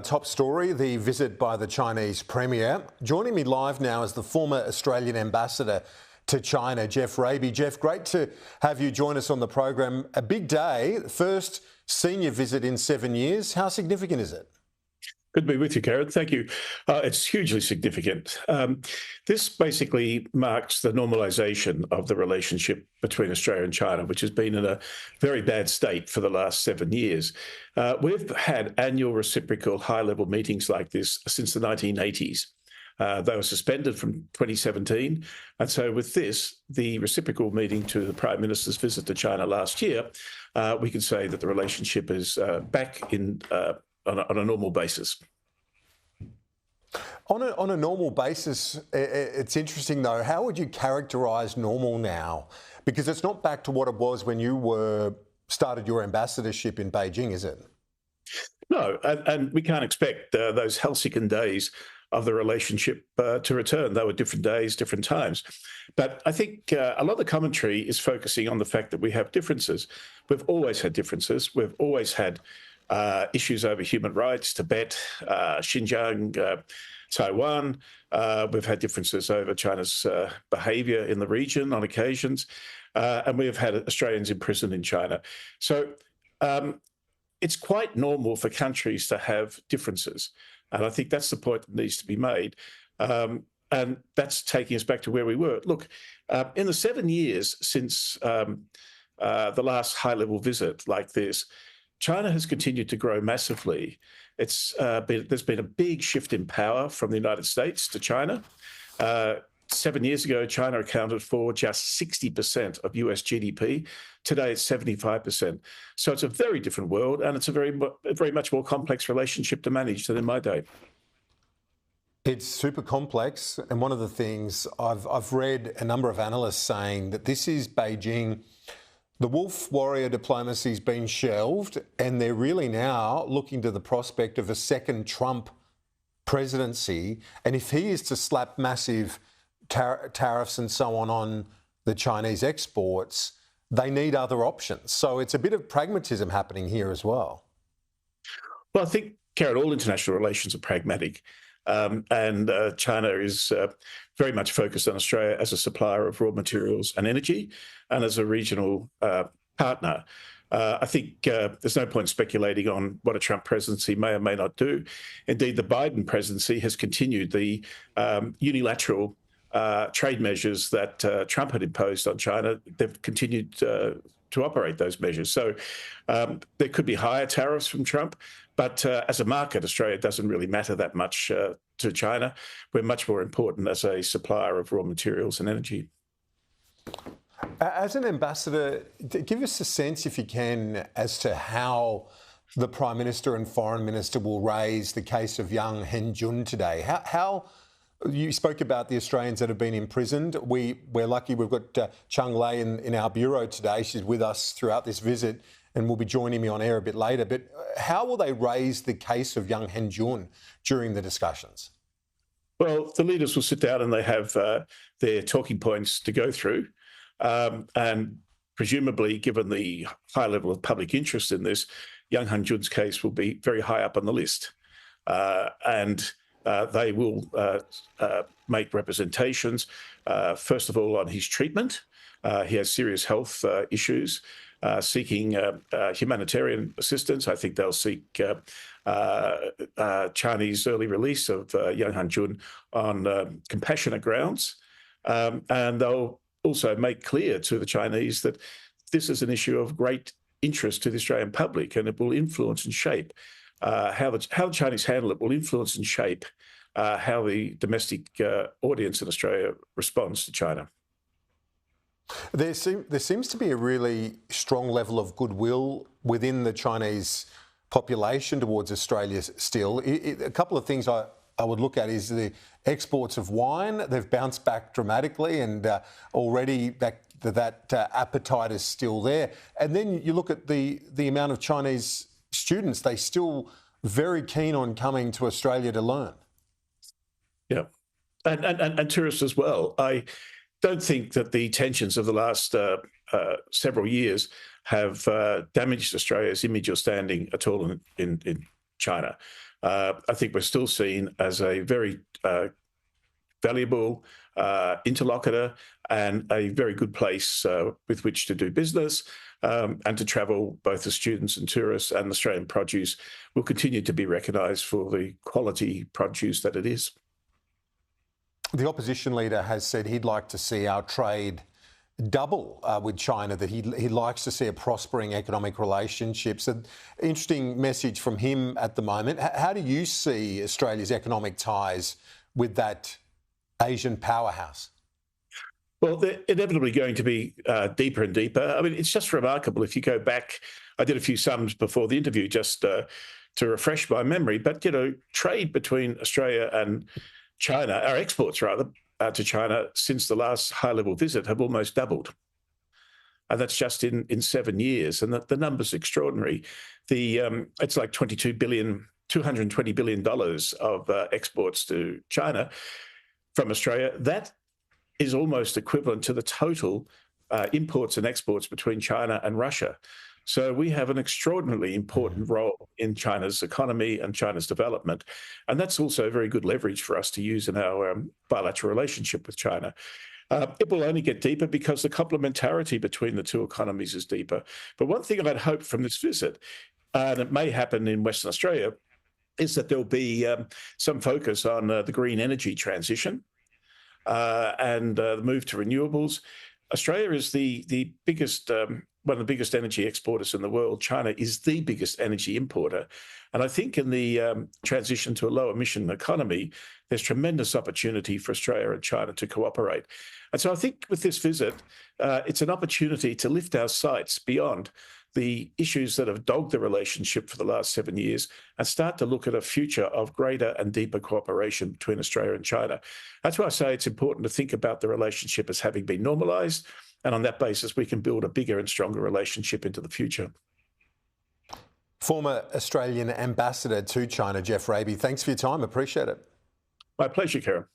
top story, the visit by the Chinese Premier. Joining me live now is the former Australian ambassador to China, Geoff Raby. Geoff, great to have you join us on the program. A big day, first senior visit in 7 years. How significant is it? Good to be with you, Karen. Thank you. It's hugely significant. This basically marks the normalisation of the relationship between Australia and China, which has been in a very bad state for the last 7 years. We've had annual reciprocal high-level meetings like this since the 1980s. They were suspended from 2017. And so with this, the reciprocal meeting to the Prime Minister's visit to China last year, we can say that the relationship is back in on a normal basis. On a normal basis, it's interesting though, how would you characterise normal now? Because it's not back to what it was when you started your ambassadorship in Beijing, is it? No, and we can't expect those halcyon days of the relationship to return. They were different days, different times. But I think a lot of the commentary is focusing on the fact that we have differences. We've always had differences. We've always had issues over human rights, Tibet, Xinjiang, Taiwan. We've had differences over China's behaviour in the region on occasions, and we've had Australians imprisoned in China. So it's quite normal for countries to have differences, and I think that's the point that needs to be made. And that's taking us back to where we were. Look, in the 7 years since the last high-level visit like this, China has continued to grow massively. There's been a big shift in power from the United States to China. 7 years ago, China accounted for just 60% of US GDP. Today, it's 75%. So it's a very different world, and it's a very much more complex relationship to manage than in my day. It's super complex, and one of the things I've read a number of analysts saying that this is Beijing. The wolf warrior diplomacy's been shelved, and they're really now looking to the prospect of a second Trump presidency. And if he is to slap massive tariffs and so on the Chinese exports, they need other options. So it's a bit of pragmatism happening here as well. Well, I think, Karen, all international relations are pragmatic. And China is very much focused on Australia as a supplier of raw materials and energy, and as a regional partner. I think there's no point speculating on what a Trump presidency may or may not do. Indeed, the Biden presidency has continued the unilateral trade measures that Trump had imposed on China. They've continued to operate those measures. So there could be higher tariffs from Trump, but as a market, Australia doesn't really matter that much to China. We're much more important as a supplier of raw materials and energy. As an ambassador, give us a sense, if you can, as to how the Prime Minister and Foreign Minister will raise the case of young Henjun today. How you spoke about the Australians that have been imprisoned. We're lucky we've got Chung Lei in our bureau today. She's with us throughout this visit and will be joining me on air a bit later. But how will they raise the case of young Henjun during the discussions? Well, the leaders will sit down and they have their talking points to go through. And presumably, given the high level of public interest in this, young Henjun's case will be very high up on the list. And they will make representations, first of all, on his treatment. He has serious health issues, seeking humanitarian assistance. I think they'll seek Chinese early release of young Henjun on compassionate grounds. And they'll also make clear to the Chinese that this is an issue of great interest to the Australian public, and it will influence and shape how the Chinese handle it will influence and shape how the domestic audience in Australia responds to China. There seems to be a really strong level of goodwill within the Chinese population towards Australia still. A couple of things I would look at is the exports of wine. They've bounced back dramatically, and already that appetite is still there. And then you look at the amount of Chinese students. They're still very keen on coming to Australia to learn. Yeah, and tourists as well. I don't think that the tensions of the last several years have damaged Australia's image or standing at all in China. I think we're still seen as a very valuable interlocutor and a very good place with which to do business and to travel, both as students and tourists. And Australian produce will continue to be recognised for the quality produce that it is. The opposition leader has said he'd like to see our trade double with China, that he likes to see a prospering economic relationship. So, interesting message from him at the moment. How do you see Australia's economic ties with that Asian powerhouse? Well, they're inevitably going to be deeper and deeper. I mean, it's just remarkable. If you go back, I did a few sums before the interview just to refresh my memory, but, trade between Australia and China, our exports rather, to China since the last high-level visit have almost doubled. And that's just in 7 years. And the number's extraordinary. It's like $220 billion of exports to China from Australia. That is almost equivalent to the total imports and exports between China and Russia. So we have an extraordinarily important role in China's economy and China's development. And that's also very good leverage for us to use in our bilateral relationship with China. It will only get deeper because the complementarity between the two economies is deeper. But one thing I'd hope from this visit, and it may happen in Western Australia, is that there'll be some focus on the green energy transition and the move to renewables. Australia is the biggest, one of the biggest energy exporters in the world. China is the biggest energy importer. And I think in the transition to a low emission economy, there's tremendous opportunity for Australia and China to cooperate. And so I think with this visit, it's an opportunity to lift our sights beyond the issues that have dogged the relationship for the last 7 years and start to look at a future of greater and deeper cooperation between Australia and China. That's why I say it's important to think about the relationship as having been normalised, and on that basis, we can build a bigger and stronger relationship into the future. Former Australian ambassador to China, Geoff Raby, thanks for your time. Appreciate it. My pleasure, Karen.